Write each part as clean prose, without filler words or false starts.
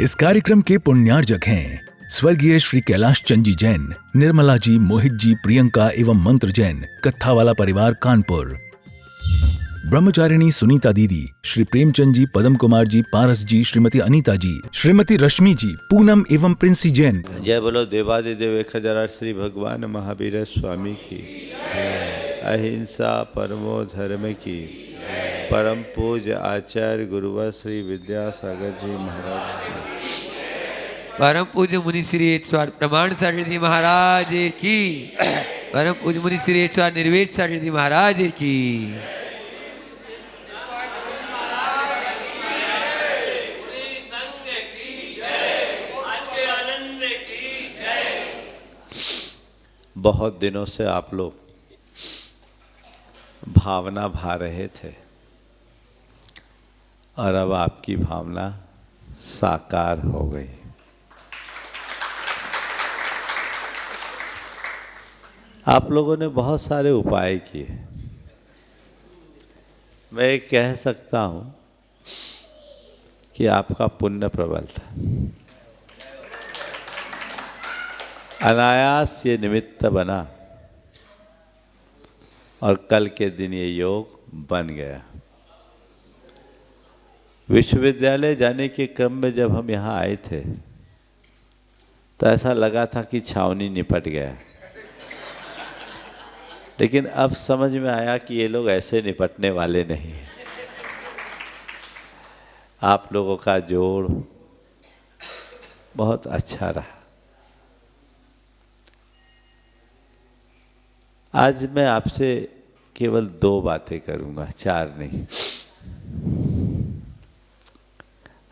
इस कार्यक्रम के पुण्यार्जक हैं स्वर्गीय श्री कैलाश चंद जी जैन, निर्मला जी, मोहित जी, प्रियंका एवं मंत्र जैन, कत्थावाला परिवार कानपुर। ब्रह्मचारिणी सुनीता दीदी, श्री प्रेमचंद जी, पदम कुमार जी, पारस जी, श्रीमती अनीता जी, श्रीमती रश्मि जी, पूनम एवं प्रिंसी जैन। जय बोलो देवादिदेव 1000 श्री भगवान महावीर स्वामी की, अहिंसा परमो धर्म की, परम पूज्य आचार्य गुरुवर श्री विद्यासागर जी महाराज की, परम पूज्य मुनि श्री 108 प्रमाण सागर जी महाराज की, परम पूज्य मुनि श्री 108 निर्वेद सागर जी महाराज की। बहुत दिनों से आप लोग भावना भा रहे थे और अब आपकी भावना साकार हो गई। आप लोगों ने बहुत सारे उपाय किए। मैं ये कह सकता हूं कि आपका पुण्य प्रबल था। अनायास ये निमित्त बना और कल के दिन ये योग बन गया। विश्वविद्यालय जाने के क्रम में जब हम यहाँ आए थे तो ऐसा लगा था कि छावनी निपट गया, लेकिन अब समझ में आया कि ये लोग ऐसे निपटने वाले नहीं हैं। आप लोगों का जोड़ बहुत अच्छा रहा। आज मैं आपसे केवल 2 बातें करूंगा, 4 नहीं।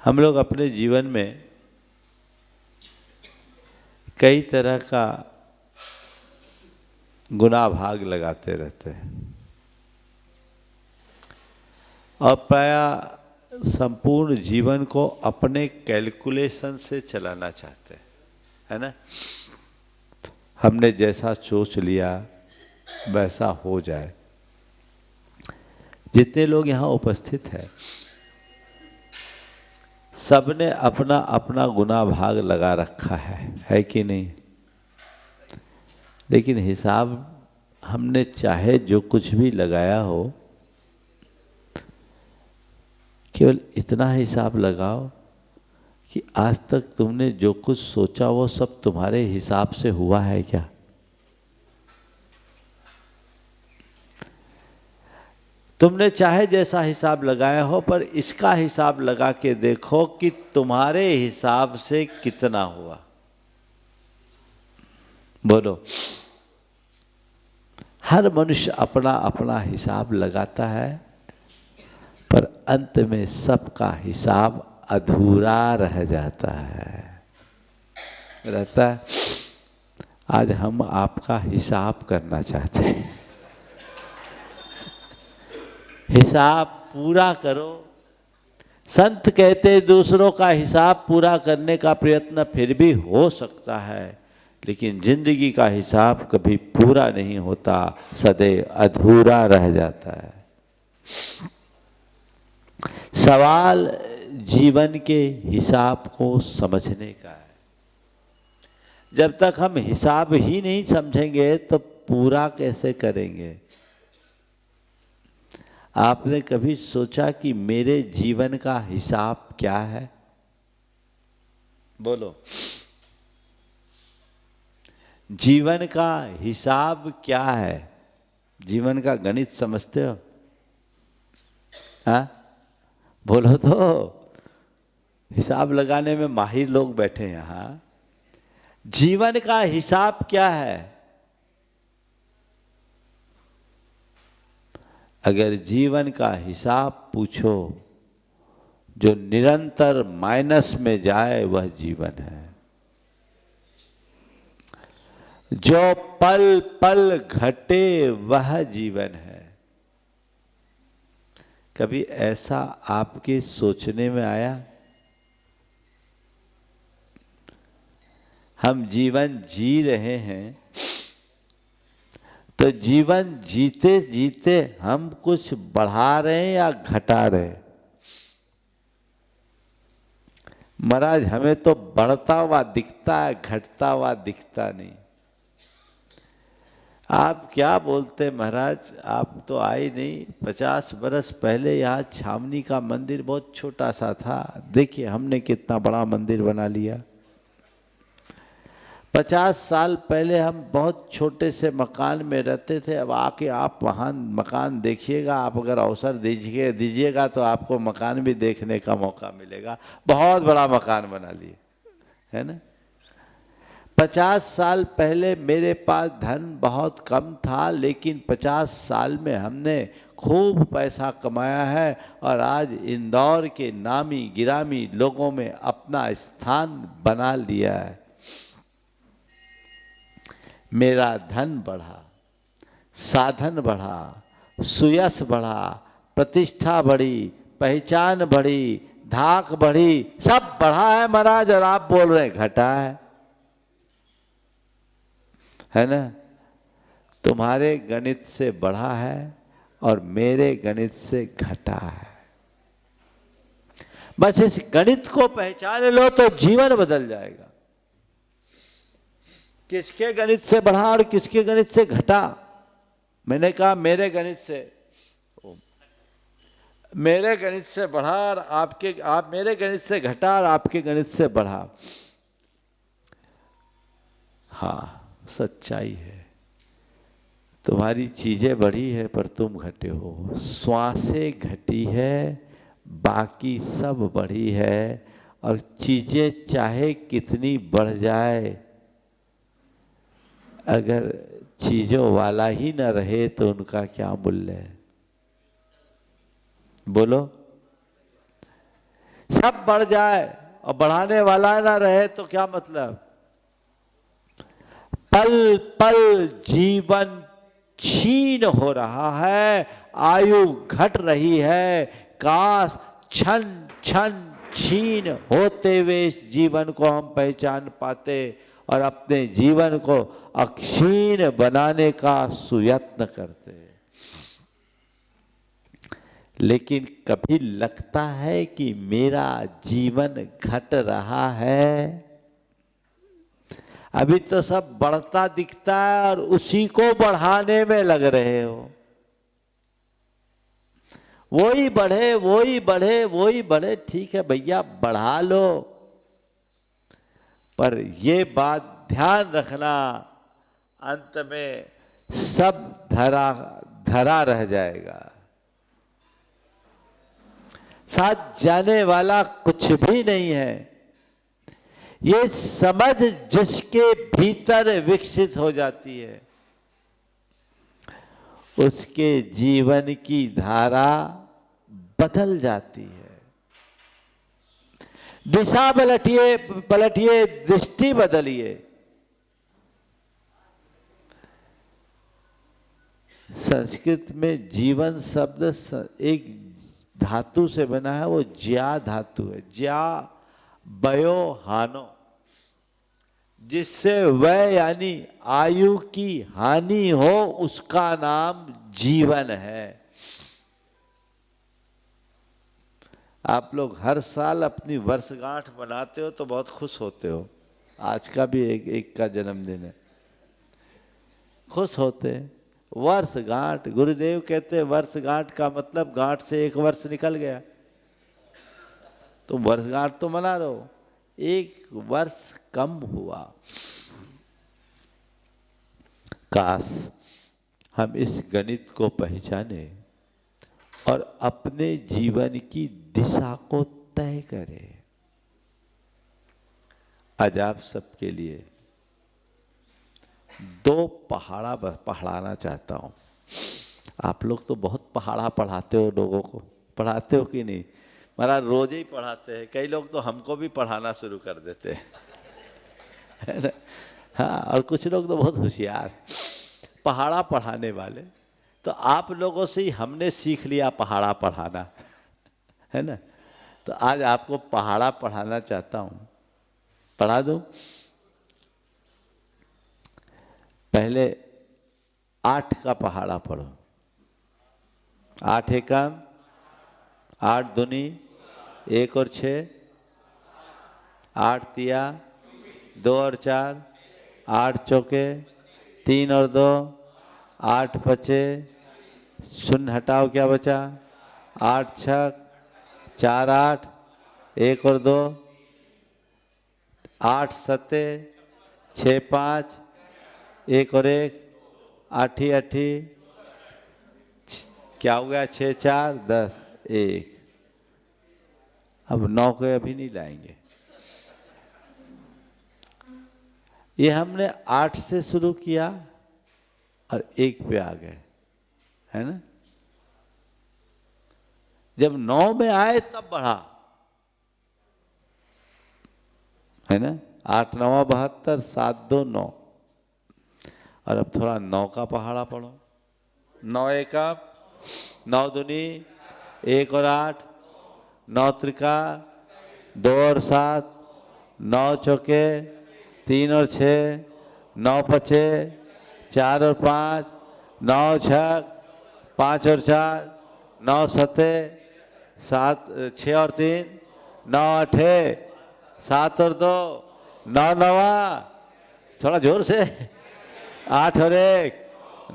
हम लोग अपने जीवन में कई तरह का गुना भाग लगाते रहते हैं और प्रायः संपूर्ण जीवन को अपने कैलकुलेशन से चलाना चाहते हैं, है ना। हमने जैसा सोच लिया वैसा हो जाए। जितने लोग यहाँ उपस्थित हैं सबने अपना अपना गुना भाग लगा रखा है कि नहीं। लेकिन हिसाब हमने चाहे जो कुछ भी लगाया हो, केवल इतना हिसाब लगाओ कि आज तक तुमने जो कुछ सोचा वो सब तुम्हारे हिसाब से हुआ है क्या। तुमने चाहे जैसा हिसाब लगाया हो, पर इसका हिसाब लगा के देखो कि तुम्हारे हिसाब से कितना हुआ। बोलो। हर मनुष्य अपना अपना हिसाब लगाता है, पर अंत में सबका हिसाब अधूरा रह जाता है। रहता है। आज हम आपका हिसाब करना चाहते हैं। हिसाब पूरा करो। संत कहते दूसरों का हिसाब पूरा करने का प्रयत्न फिर भी हो सकता है, लेकिन जिंदगी का हिसाब कभी पूरा नहीं होता, सदैव अधूरा रह जाता है। सवाल जीवन के हिसाब को समझने का है। जब तक हम हिसाब ही नहीं समझेंगे तो पूरा कैसे करेंगे। आपने कभी सोचा कि मेरे जीवन का हिसाब क्या है? बोलो। जीवन का हिसाब क्या है? जीवन का गणित समझते हो? हाँ, बोलो तो। हिसाब लगाने में माहिर लोग बैठे हैं यहाँ। जीवन का हिसाब क्या है? अगर जीवन का हिसाब पूछो जो निरंतर माइनस में जाए वह जीवन है। जो पल पल घटे वह जीवन है। कभी ऐसा आपके सोचने में आया? हम जीवन जी रहे हैं तो जीवन जीते जीते हम कुछ बढ़ा रहे हैं या घटा रहे हैं? महाराज हमें तो बढ़ता हुआ दिखता है, घटता हुआ दिखता नहीं। आप क्या बोलते महाराज, आप तो आए नहीं। 50 बरस पहले यहाँ छावनी का मंदिर बहुत छोटा सा था, देखिए हमने कितना बड़ा मंदिर बना लिया। 50 साल पहले हम बहुत छोटे से मकान में रहते थे, अब आके आप वहाँ मकान देखिएगा। आप अगर अवसर दीजिएगा तो आपको मकान भी देखने का मौका मिलेगा। बहुत बड़ा मकान बना लिए, है ना। 50 साल पहले मेरे पास धन बहुत कम था, लेकिन 50 साल में हमने खूब पैसा कमाया है और आज इंदौर के नामी गिरामी लोगों में अपना स्थान बना लिया है। मेरा धन बढ़ा, साधन बढ़ा, सुयश बढ़ा, प्रतिष्ठा बढ़ी, पहचान बढ़ी, धाक बढ़ी, सब बढ़ा है महाराज, और आप बोल रहे घटा है ना। तुम्हारे गणित से बढ़ा है और मेरे गणित से घटा है। बस इस गणित को पहचान लो तो जीवन बदल जाएगा। किसके गणित से बढ़ा और किसके गणित से घटा। मैंने कहा मेरे गणित से बढ़ा और आप मेरे गणित से घटा और आपके गणित से बढ़ा। हाँ, सच्चाई है। तुम्हारी चीजें बढ़ी है पर तुम घटे हो। श्वासें घटी है, बाकी सब बढ़ी है। और चीजें चाहे कितनी बढ़ जाए, अगर चीजों वाला ही न रहे तो उनका क्या मूल्य है। बोलो, सब बढ़ जाए और बढ़ाने वाला ना रहे तो क्या मतलब। पल पल जीवन छीन हो रहा है, आयु घट रही है। काश क्षण क्षण छीन होते हुए इस जीवन को हम पहचान पाते और अपने जीवन को अक्षीण बनाने का सुयत्न करते। लेकिन कभी लगता है कि मेरा जीवन घट रहा है। अभी तो सब बढ़ता दिखता है और उसी को बढ़ाने में लग रहे हो। वही बढ़े, वही बढ़े, वही बढ़े। ठीक है भैया, बढ़ा लो, पर ये बात ध्यान रखना, अंत में सब धरा रह जाएगा। साथ जाने वाला कुछ भी नहीं है। ये समझ जिसके भीतर विकसित हो जाती है, उसके जीवन की धारा बदल जाती है। दिशा पलटिए, दृष्टि बदलिए। संस्कृत में जीवन शब्द एक धातु से बना है, वो ज्या धातु है। ज्या बयो हानो, जिससे वह यानी आयु की हानि हो, उसका नाम जीवन है। आप लोग हर साल अपनी वर्षगांठ मनाते हो तो बहुत खुश होते हो। आज का भी एक का जन्मदिन है, खुश होते। वर्षगांठ, गुरुदेव कहते वर्षगांठ का मतलब गांठ से एक वर्ष निकल गया। तुम वर्षगांठ तो मना रहे हो, एक वर्ष कम हुआ। काश हम इस गणित को पहचाने और अपने जीवन की दिशा को तय करें। आज आप सबके लिए 2 पहाड़ा पढ़ाना चाहता हूं। आप लोग तो बहुत पहाड़ा पढ़ाते हो, लोगों को पढ़ाते हो कि नहीं महाराज? रोज ही पढ़ाते हैं। कई लोग तो हमको भी पढ़ाना शुरू कर देते हैं। हाँ, और कुछ लोग तो बहुत होशियार पहाड़ा पढ़ाने वाले। तो आप लोगों से ही हमने सीख लिया पहाड़ा पढ़ाना, है ना। तो आज आपको पहाड़ा पढ़ाना चाहता हूं, पढ़ा दूं। पहले 8 का पहाड़ा पढ़ो। 8 एकम 8 दूनी 1 और 6 8 तिया 2 और 4 8 चौके 3 और 2 8 बचे, शून्य हटाओ क्या बचा, 8 छक 4 8 1 और 2 8 सत्ते 6 5 1 और 1 8 8 क्या हो गया, 6 4 10 1। अब 9 को अभी नहीं लाएंगे। ये हमने 8 से शुरू किया और 1 पे आ गए, है ना। जब 9 में आए तब बढ़ा, है ना। 8 9 72 7 2 9। और अब थोड़ा 9 का पहाड़ा पढ़ो। 9 1 9 दूनी 1 और 8 9 त्रिका 2 और 7 9 चौके 3 और 6 9 पचे 4 और 5 9 छक 5 और 4 9 सत्ते 7 6 और 3 9 अठे 7 और 2 9 नवा, थोड़ा जोर से 8 और 1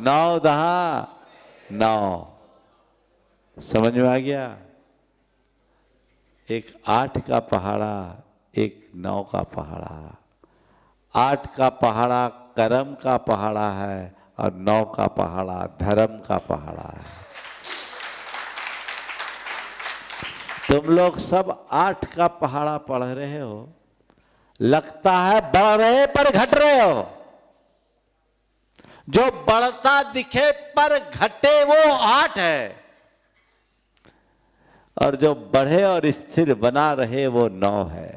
9 10 9। समझ में आ गया। एक 8 का पहाड़ा, एक 9 का पहाड़ा। 8 का पहाड़ा कर्म का पहाड़ा है और 9 का पहाड़ा धर्म का पहाड़ा है। तुम लोग सब 8 का पहाड़ा पढ़ रहे हो, लगता है बढ़ रहे पर घट रहे हो। जो बढ़ता दिखे पर घटे वो 8 है, और जो बढ़े और स्थिर बना रहे वो 9 है।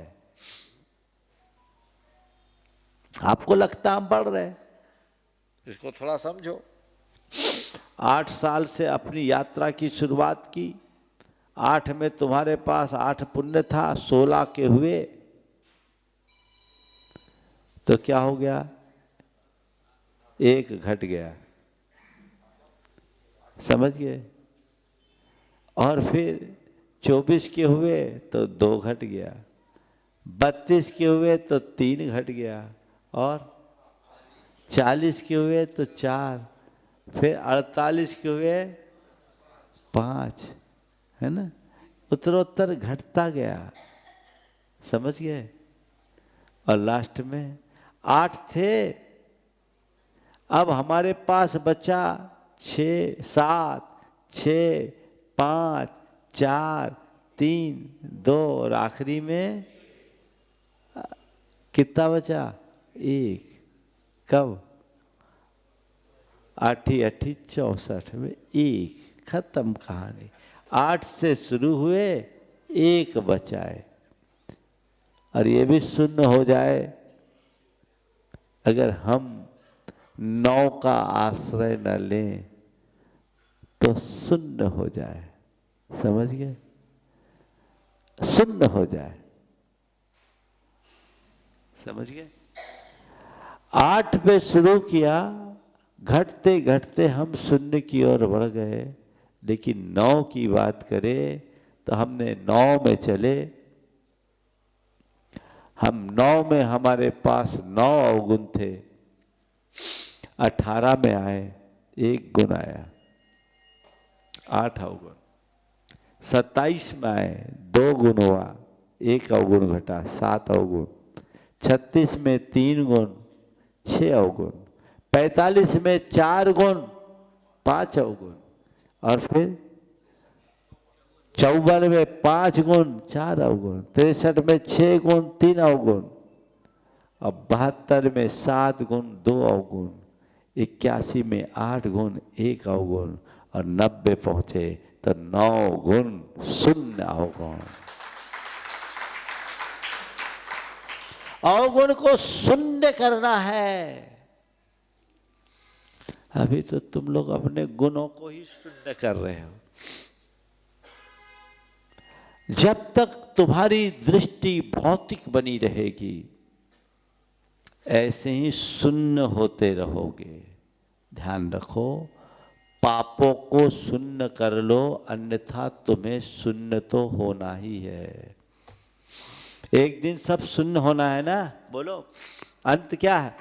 आपको लगता हम बढ़ रहे, इसको थोड़ा समझो। 8 साल से अपनी यात्रा की शुरुआत की। 8 में तुम्हारे पास 8 पुण्य था, 16 के हुए तो क्या हो गया, 1 घट गया। समझ गए। और फिर 24 के हुए तो 2 घट गया, 32 के हुए तो 3 घट गया, और 40 के हुए तो 4, फिर 48 के हुए 5, है ना। उत्तरोत्तर घटता गया। समझ गए। और लास्ट में 8 थे, अब हमारे पास बचा 6 7 6 5 4 3 2 और आखिरी में कितना बचा, 1। कब, 8 8 64 में 1। खत्म कहानी। 8 से शुरू हुए, 1 बचाए। और ये भी शून्य हो जाए अगर हम 9 का आश्रय न लें तो शून्य हो जाए। समझ गए। शून्य हो जाए। समझ गए। 8 पे शुरू किया, घटते घटते हम शून्य की ओर बढ़ गए। लेकिन 9 की बात करें तो हमने 9 में चले। हम 9 में हमारे पास 9 अवगुण थे, 18 में आए 1 गुण आया, 8 अवगुण। 27 में आए 2 गुण हुआ, 1 अवगुण घटा, 7 अवगुण। 36 में 3 गुण, 6 अवगुण। 45 में 4 गुण, 5 अवगुण। और फिर 54 में 5 गुण, 4 अवगुण। 63 में 6 गुण, 3 अवगुण। और 72 में 7 गुण, 2 अवगुण। 81 में 8 गुण, 1 अवगुण। और 90 पहुंचे तो 9 गुण, 0 अवगुण। अवगुण को शून्य करना है। अभी तो तुम लोग अपने गुणों को ही शून्य कर रहे हो। जब तक तुम्हारी दृष्टि भौतिक बनी रहेगी, ऐसे ही शून्य होते रहोगे। ध्यान रखो, पापों को शून्य कर लो, अन्यथा तुम्हें शून्य तो होना ही है। एक दिन सब शून्य होना है ना, बोलो अंत क्या है?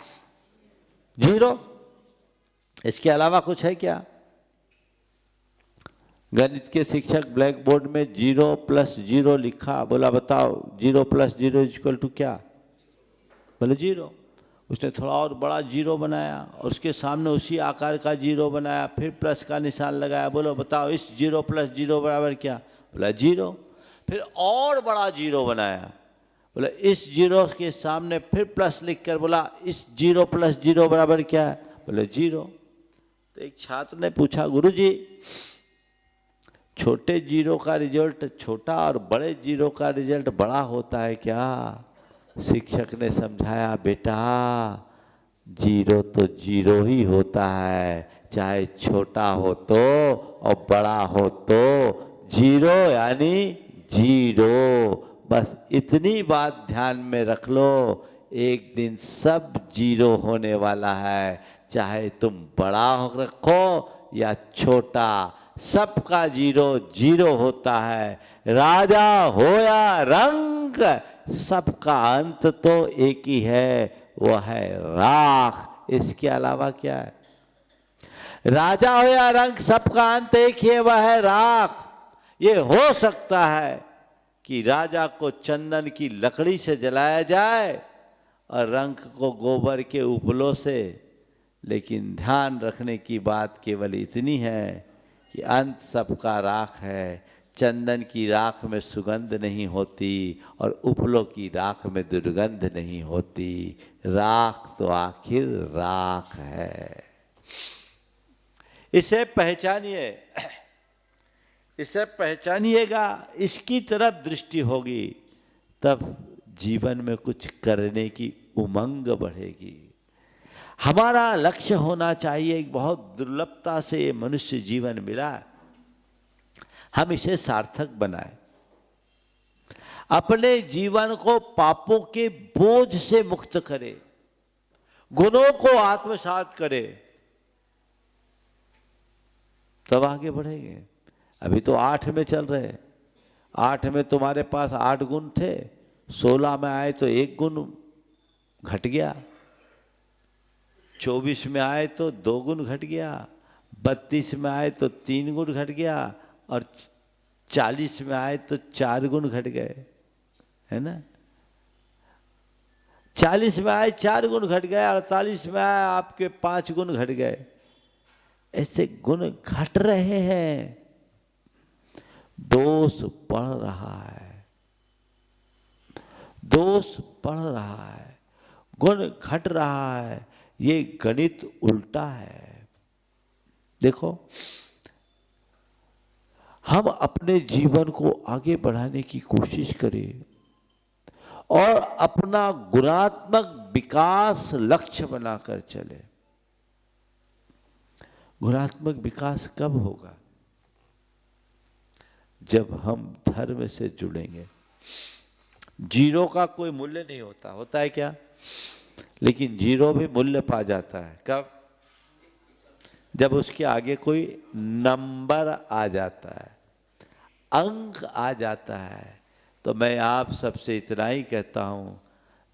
जीरो। इसके अलावा कुछ है क्या? गणित के शिक्षक ब्लैक बोर्ड में 0 + 0 लिखा, बोला बताओ 0 + 0 = क्या? बोले 0। उसने थोड़ा और बड़ा 0 बनाया और उसके सामने उसी आकार का 0 बनाया, फिर प्लस का निशान लगाया, बोलो बताओ इस 0 + 0 बराबर क्या? बोला 0। फिर और बड़ा 0 बनाया, बोला इस 0 के सामने फिर प्लस लिखकर बोला इस 0 + 0 बराबर क्या है? बोले 0। तो एक छात्र ने पूछा, गुरुजी छोटे 0 का रिजल्ट छोटा और बड़े 0 का रिजल्ट बड़ा होता है क्या? शिक्षक ने समझाया, बेटा 0 तो 0 ही होता है, चाहे छोटा हो तो और बड़ा हो तो। 0 यानी 0। बस इतनी बात ध्यान में रख लो, एक दिन सब 0 होने वाला है, चाहे तुम बड़ा हो रखो या छोटा, सबका 0 0 होता है। राजा हो या रंक, सबका अंत तो एक ही है, वो है राख। इसके अलावा क्या है? राजा हो या रंक, सबका अंत एक ही है, वह है राख। ये हो सकता है कि राजा को चंदन की लकड़ी से जलाया जाए और रंक को गोबर के उपलों से, लेकिन ध्यान रखने की बात केवल इतनी है कि अंत सबका राख है। चंदन की राख में सुगंध नहीं होती और उपलों की राख में दुर्गंध नहीं होती। राख तो आखिर राख है। इसे पहचानिए, इसे पहचानिएगा, इसकी तरफ दृष्टि होगी, तब जीवन में कुछ करने की उमंग बढ़ेगी। हमारा लक्ष्य होना चाहिए, एक बहुत दुर्लभता से ये मनुष्य जीवन मिला, हम इसे सार्थक बनाएं, अपने जीवन को पापों के बोझ से मुक्त करें, गुणों को आत्मसात करें, तब आगे बढ़ेंगे। अभी तो 8 में चल रहे, 8 में तुम्हारे पास 8 गुण थे, 16 में आए तो 1 गुण घट गया, 24 में आए तो 2 गुण घट गया, 32 में आए तो 3 गुण घट गया और 40 में आए तो 4 गुण घट गए, है ना। 40 में आए 4 गुण घट गए, 48 में आए आपके 5 गुण घट गए। ऐसे गुण घट रहे हैं, दोष बढ़ रहा है, दोष बढ़ रहा है, गुण घट रहा है। ये गणित उल्टा है। देखो, हम अपने जीवन को आगे बढ़ाने की कोशिश करें और अपना गुणात्मक विकास लक्ष्य बनाकर चले। गुणात्मक विकास कब होगा? जब हम धर्म से जुड़ेंगे। 0 का कोई मूल्य नहीं होता, होता है क्या? लेकिन 0 भी मूल्य पा जाता है। कब? जब उसके आगे कोई नंबर आ जाता है, अंक आ जाता है। तो मैं आप सबसे इतना ही कहता हूं,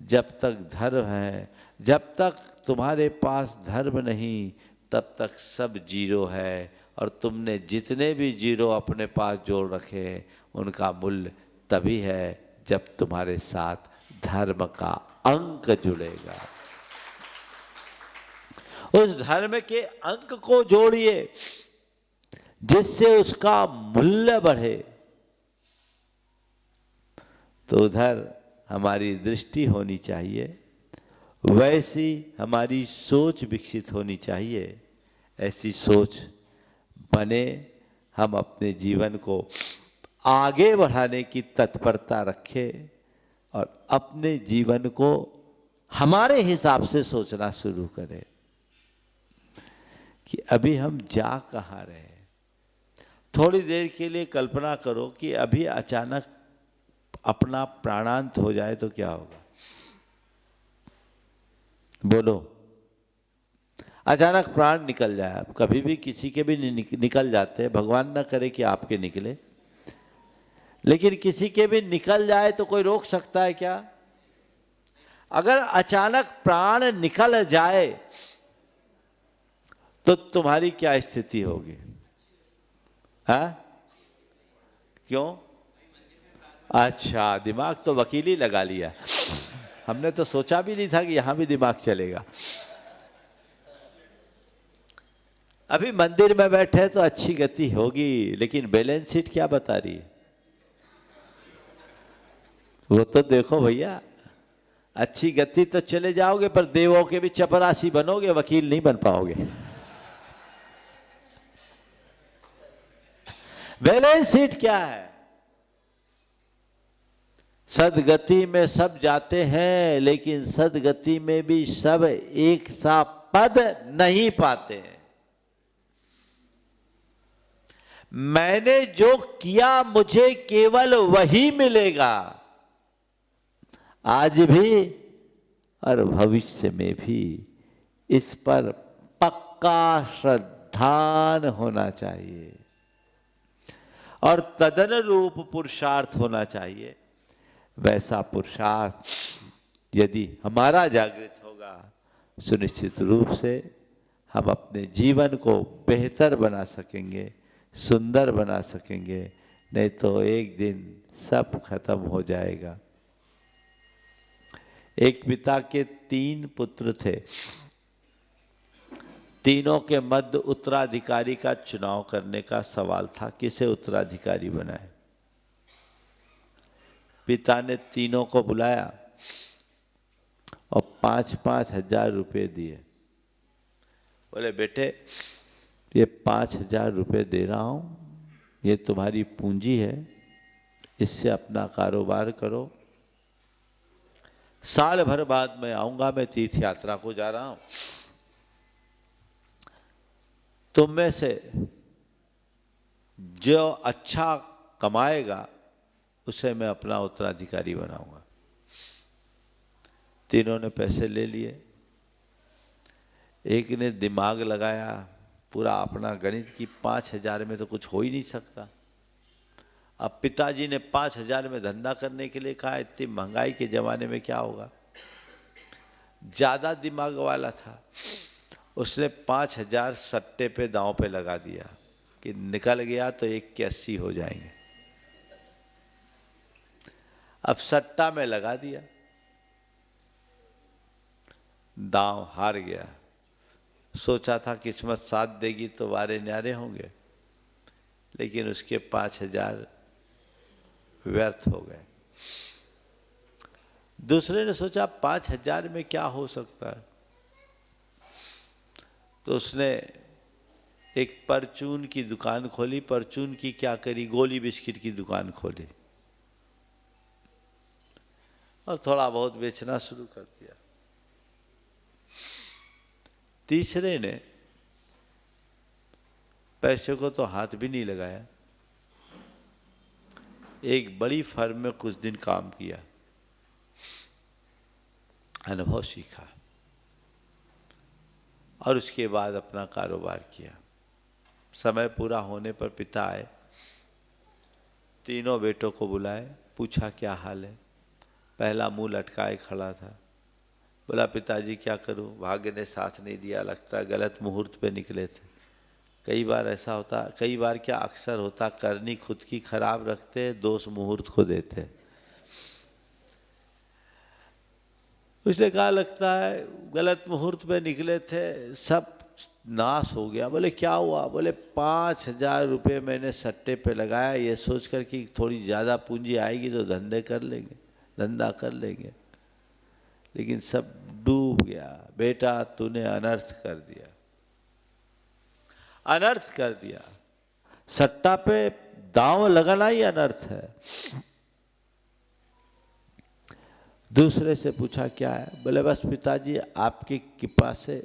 जब तक धर्म है, जब तक तुम्हारे पास धर्म नहीं, तब तक सब 0 है। और तुमने जितने भी 0 अपने पास जोड़ रखे हैं, उनका मूल्य तभी है जब तुम्हारे साथ धर्म का अंक जुड़ेगा। उस धर्म के अंक को जोड़िए जिससे उसका मूल्य बढ़े। तो उधर हमारी दृष्टि होनी चाहिए, वैसी हमारी सोच विकसित होनी चाहिए। ऐसी सोच बने, हम अपने जीवन को आगे बढ़ाने की तत्परता रखें और अपने जीवन को हमारे हिसाब से सोचना शुरू करें कि अभी हम जा कहाँ रहे हैं। थोड़ी देर के लिए कल्पना करो कि अभी अचानक अपना प्राणांत हो जाए तो क्या होगा? बोलो, अचानक प्राण निकल जाए। अब कभी भी किसी के भी निकल जाते हैं, भगवान ना करे कि आपके निकले, लेकिन किसी के भी निकल जाए तो कोई रोक सकता है क्या? अगर अचानक प्राण निकल जाए तो तुम्हारी क्या स्थिति होगी? हाँ? क्यों? अच्छा, दिमाग तो वकील ही लगा लिया। हमने तो सोचा भी नहीं था कि यहां भी दिमाग चलेगा। अभी मंदिर में बैठे तो अच्छी गति होगी, लेकिन बैलेंस शीट क्या बता रही है? वो तो देखो भैया, अच्छी गति तो चले जाओगे पर देवों के भी चपरासी बनोगे, वकील नहीं बन पाओगे। बैलेंस शीट क्या है? सदगति में सब जाते हैं, लेकिन सदगति में भी सब एक सा पद नहीं पाते हैं। मैंने जो किया मुझे केवल वही मिलेगा, आज भी और भविष्य में भी। इस पर पक्का श्रद्धान होना चाहिए और तदनुरूप पुरुषार्थ होना चाहिए। वैसा पुरुषार्थ यदि हमारा जागृत होगा, सुनिश्चित रूप से हम अपने जीवन को बेहतर बना सकेंगे, सुंदर बना सकेंगे। नहीं तो एक दिन सब खत्म हो जाएगा। एक पिता के 3 पुत्र थे। तीनों के मध्य उत्तराधिकारी का चुनाव करने का सवाल था, किसे उत्तराधिकारी बनाए। पिता ने तीनों को बुलाया और 5-5 हजार रुपये दिए। बोले, बेटे ये 5,000 रुपये दे रहा हूं, ये तुम्हारी पूंजी है, इससे अपना कारोबार करो। साल भर बाद मैं आऊंगा, मैं तीर्थ यात्रा को जा रहा हूं। तुम में से जो अच्छा कमाएगा उसे मैं अपना उत्तराधिकारी बनाऊंगा। तीनों ने पैसे ले लिए। एक ने दिमाग लगाया पूरा अपना गणित की 5,000 में तो कुछ हो ही नहीं सकता। अब पिताजी ने 5,000 में धंधा करने के लिए कहा, इतनी महंगाई के ज़माने में क्या होगा। ज़्यादा दिमाग वाला था, उसने 5,000 सट्टे पे दांव पे लगा दिया कि निकल गया तो 1 के 80 हो जाएंगे। अब सट्टा में लगा दिया, दांव हार गया। सोचा था किस्मत साथ देगी तो वारे न्यारे होंगे, लेकिन उसके 5,000 व्यर्थ हो गए। दूसरे ने सोचा 5,000 में क्या हो सकता है, तो उसने एक परचून की दुकान खोली। परचून की क्या करी, गोली बिस्किट की दुकान खोली और थोड़ा बहुत बेचना शुरू कर दिया। तीसरे ने पैसे को तो हाथ भी नहीं लगाया, एक बड़ी फर्म में कुछ दिन काम किया, अनुभव सीखा और उसके बाद अपना कारोबार किया। समय पूरा होने पर पिता आए, तीनों बेटों को बुलाए, पूछा क्या हाल है। पहला मुंह लटकाए खड़ा था। बोला, पिताजी क्या करूं, भाग्य ने साथ नहीं दिया, लगता गलत मुहूर्त पे निकले थे। कई बार ऐसा होता, कई बार क्या अक्सर होता, करनी खुद की खराब रखते, दोष मुहूर्त को देते। उसने कहा, लगता है गलत मुहूर्त पे निकले थे, सब नाश हो गया। बोले, क्या हुआ। बोले, 5,000 रुपये मैंने सट्टे पे लगाया, ये सोचकर कि थोड़ी ज़्यादा पूंजी आएगी तो धंधा कर लेंगे, लेकिन सब डूब गया। बेटा तूने अनर्थ कर दिया, अनर्थ कर दिया। सट्टा पे दांव लगाना ही अनर्थ है। दूसरे से पूछा क्या है। बोले, बस पिताजी आपकी कृपा से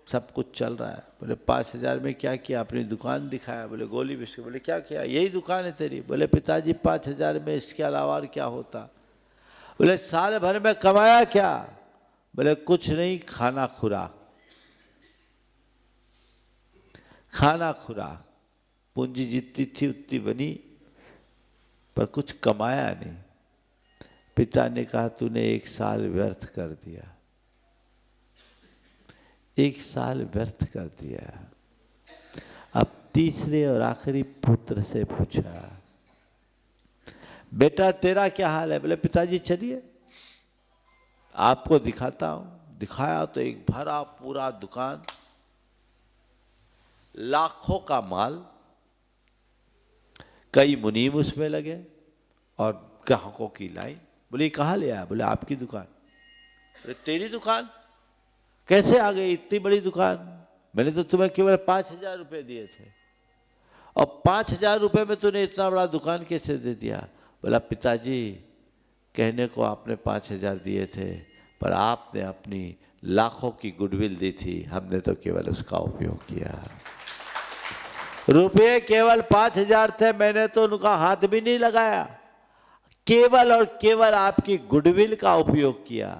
सब कुछ चल रहा है। बोले, 5,000 में क्या किया, अपनी दुकान दिखाया। बोले, गोली बिस्किट। बोले, क्या किया, यही दुकान है तेरी। बोले, पिताजी 5,000 में इसके अलावा और क्या होता। बोले, साल भर में कमाया क्या। बोले, कुछ नहीं, खाना खुराक। पूंजी जितनी थी उतनी बनी, पर कुछ कमाया नहीं। पिता ने कहा तूने 1 साल व्यर्थ कर दिया, 1 साल व्यर्थ कर दिया। अब तीसरे और आखिरी पुत्र से पूछा, बेटा तेरा क्या हाल है? बोले पिताजी चलिए आपको दिखाता हूं। दिखाया तो एक भरा पूरा दुकान, लाखों का माल, कई मुनीम उसमें लगे और ग्राहकों की लाइन। बोले कहाँ ले आया? बोले आपकी दुकान। बोले तेरी दुकान? कैसे आ गई इतनी बड़ी दुकान? मैंने तो तुम्हें केवल 5,000 रुपये दिए थे, और 5,000 रुपये में तूने इतना बड़ा दुकान कैसे दे दिया? बोला पिताजी कहने को आपने 5,000 दिए थे, पर आपने अपनी लाखों की गुडविल दी थी, हमने तो केवल उसका उपयोग किया। रुपये केवल 5,000 थे, मैंने तो उनका हाथ भी नहीं लगाया, केवल और केवल आपकी गुडविल का उपयोग किया।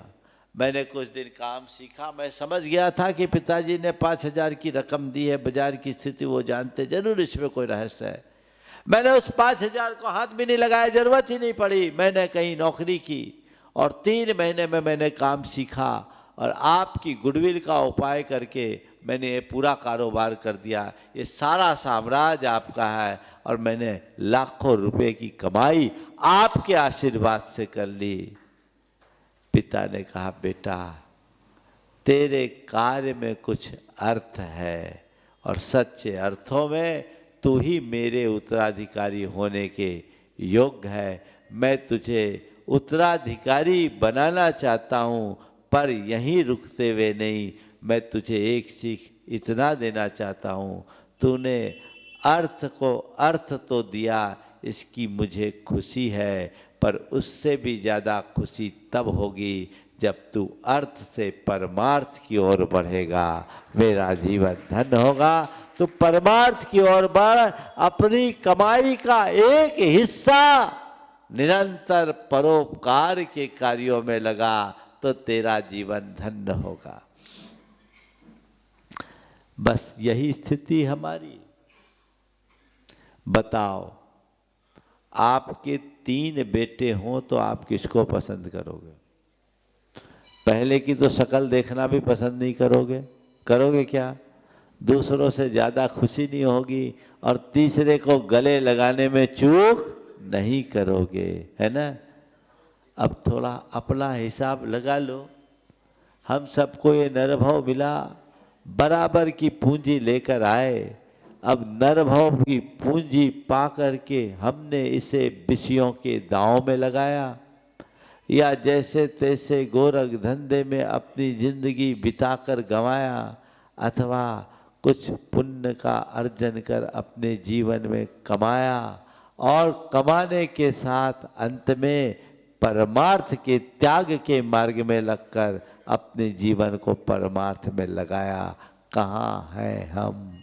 मैंने कुछ दिन काम सीखा, मैं समझ गया था कि पिताजी ने 5,000 की रकम दी है, बाजार की स्थिति वो जानते, जरूर इसमें कोई रहस्य है। मैंने उस 5,000 को हाथ भी नहीं लगाया, जरूरत ही नहीं पड़ी। मैंने कहीं नौकरी की और 3 महीने में मैंने काम सीखा और आपकी गुडविल का उपाय करके मैंने ये पूरा कारोबार कर दिया। ये सारा साम्राज्य आपका है और मैंने लाखों रुपए की कमाई आपके आशीर्वाद से कर ली। पिता ने कहा बेटा तेरे कार्य में कुछ अर्थ है और सच्चे अर्थों में तू ही मेरे उत्तराधिकारी होने के योग्य है। मैं तुझे उत्तराधिकारी बनाना चाहता हूँ, पर यहीं रुकते हुए नहीं, मैं तुझे एक सीख इतना देना चाहता हूँ, तूने अर्थ तो दिया, इसकी मुझे खुशी है, पर उससे भी ज़्यादा खुशी तब होगी जब तू अर्थ से परमार्थ की ओर बढ़ेगा। मेरा जीवन धन्य होगा। तो परमार्थ की ओर बढ़, अपनी कमाई का एक हिस्सा निरंतर परोपकार के कार्यों में लगा, तो तेरा जीवन धन्य होगा। बस यही स्थिति हमारी। बताओ आपके 3 बेटे हों तो आप किसको पसंद करोगे? पहले की तो शक्ल देखना भी पसंद नहीं करोगे, करोगे क्या? दूसरों से ज़्यादा खुशी नहीं होगी, और तीसरे को गले लगाने में चूक नहीं करोगे, है ना? अब थोड़ा अपना हिसाब लगा लो। हम सबको ये नरभाव मिला, बराबर की पूंजी लेकर आए। अब नरभाव की पूंजी पा करके हमने इसे विषयों के दांव में लगाया, या जैसे तैसे गोरख धंधे में अपनी जिंदगी बिताकर गंवाया, अथवा कुछ पुण्य का अर्जन कर अपने जीवन में कमाया, और कमाने के साथ अंत में परमार्थ के त्याग के मार्ग में लगकर अपने जीवन को परमार्थ में लगाया। कहाँ हैं हम?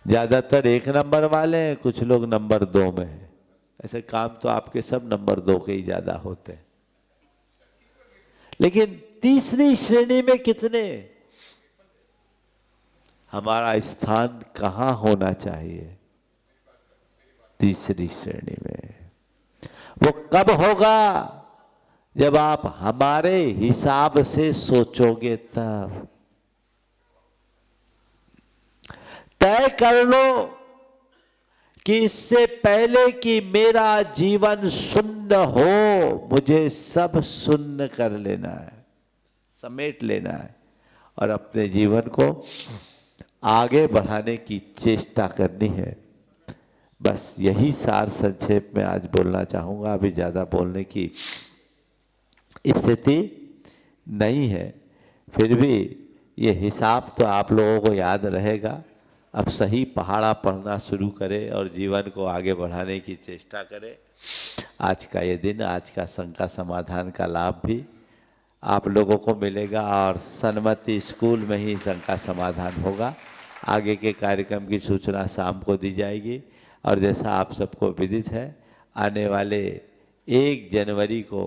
ज्यादातर 1 नंबर वाले हैं, कुछ लोग नंबर 2 में हैं। ऐसे काम तो आपके सब नंबर 2 के ही ज्यादा होते हैं। लेकिन तीसरी श्रेणी में कितने? हमारा स्थान कहाँ होना चाहिए? तीसरी श्रेणी में। वो कब होगा? जब आप हमारे हिसाब से सोचोगे तब। तय कर लो कि इससे पहले कि मेरा जीवन शून्य हो, मुझे सब शून्य कर लेना है, समेट लेना है, और अपने जीवन को आगे बढ़ाने की चेष्टा करनी है। बस यही सार संक्षेप में आज बोलना चाहूँगा। अभी ज़्यादा बोलने की स्थिति नहीं है, फिर भी ये हिसाब तो आप लोगों को याद रहेगा। अब सही पहाड़ा पढ़ना शुरू करें और जीवन को आगे बढ़ाने की चेष्टा करें। आज का ये दिन, आज का शंका समाधान का लाभ भी आप लोगों को मिलेगा, और सन्मति स्कूल में ही शंका समाधान होगा। आगे के कार्यक्रम की सूचना शाम को दी जाएगी। और जैसा आप सबको विदित है, आने वाले 1 जनवरी को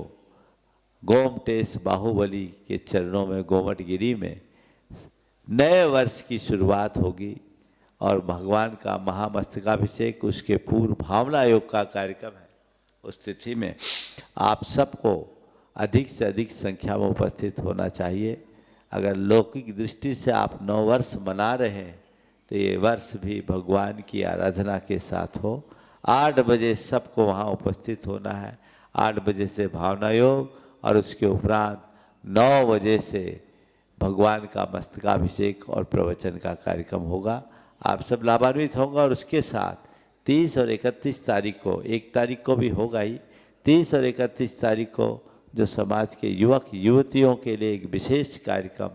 गोमटेश बाहुबली के चरणों में गोमटगिरी में नए वर्ष की शुरुआत होगी, और भगवान का महामस्तकाभिषेक, उसके पूर्व भावना योग का कार्यक्रम है। उस तिथि में आप सबको अधिक से अधिक संख्या में उपस्थित होना चाहिए। अगर लौकिक दृष्टि से आप 9 वर्ष मना रहे हैं तो ये वर्ष भी भगवान की आराधना के साथ हो। 8 बजे सबको वहाँ उपस्थित होना है। 8 बजे से भावना योग और उसके उपरांत 9 बजे से भगवान का मस्तकाभिषेक और प्रवचन का कार्यक्रम होगा। आप सब लाभान्वित होंगे। और उसके साथ 30 और 31 तारीख को, 1 तारीख को भी होगा ही, 30 और 31 तारीख को जो समाज के युवक युवतियों के लिए एक विशेष कार्यक्रम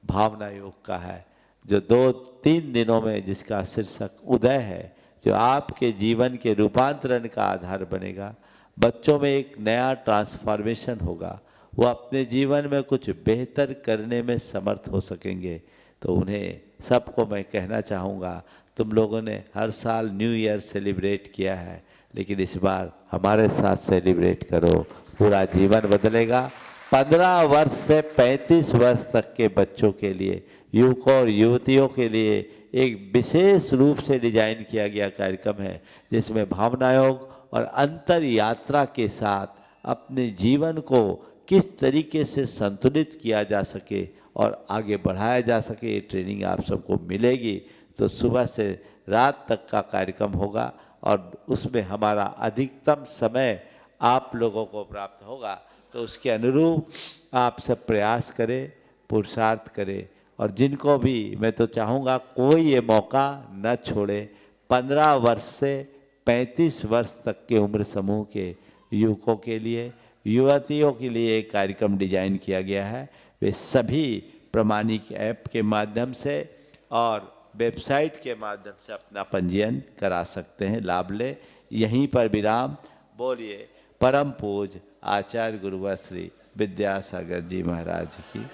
भावना योग का है, जो 2-3 दिनों में, जिसका शीर्षक उदय है, जो आपके जीवन के रूपांतरण का आधार बनेगा। बच्चों में एक नया ट्रांसफॉर्मेशन होगा, वो अपने जीवन में कुछ बेहतर करने में समर्थ हो सकेंगे। तो उन्हें सबको मैं कहना चाहूँगा, तुम लोगों ने हर साल न्यू ईयर सेलिब्रेट किया है, लेकिन इस बार हमारे साथ सेलिब्रेट करो, पूरा जीवन बदलेगा। 15 वर्ष से 35 वर्ष तक के बच्चों के लिए, युवकों और युवतियों के लिए एक विशेष रूप से डिजाइन किया गया कार्यक्रम है, जिसमें भावना योग और अंतर यात्रा के साथ अपने जीवन को किस तरीके से संतुलित किया जा सके और आगे बढ़ाया जा सके, ये ट्रेनिंग आप सबको मिलेगी। तो सुबह से रात तक का कार्यक्रम होगा और उसमें हमारा अधिकतम समय आप लोगों को प्राप्त होगा। तो उसके अनुरूप आप सब प्रयास करें, पुरुषार्थ करें। और जिनको भी मैं तो चाहूँगा कोई ये मौका न छोड़े। 15 वर्ष से 35 वर्ष तक के उम्र समूह के युवकों के लिए, युवतियों के लिए एक कार्यक्रम डिजाइन किया गया है। वे सभी प्रमाणिक ऐप के माध्यम से और वेबसाइट के माध्यम से अपना पंजीयन करा सकते हैं, लाभ ले। यहीं पर विराम। बोलिए परम पूज्य आचार्य गुरुवर श्री विद्यासागर जी महाराज की।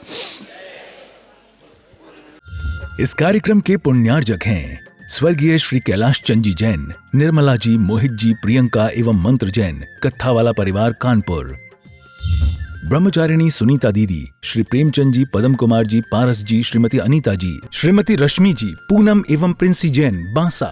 इस कार्यक्रम के पुण्यार्जक हैं स्वर्गीय श्री कैलाश चंद जी जैन, निर्मला जी, मोहित जी, प्रियंका एवं मंत्र जैन, कत्थावाला परिवार कानपुर। ब्रह्मचारिणी सुनीता दीदी, श्री प्रेमचंद जी, पदम कुमार जी, पारस जी, श्रीमती अनीता जी, श्रीमती रश्मि जी, पूनम एवं प्रिंसी जैन, बांसा।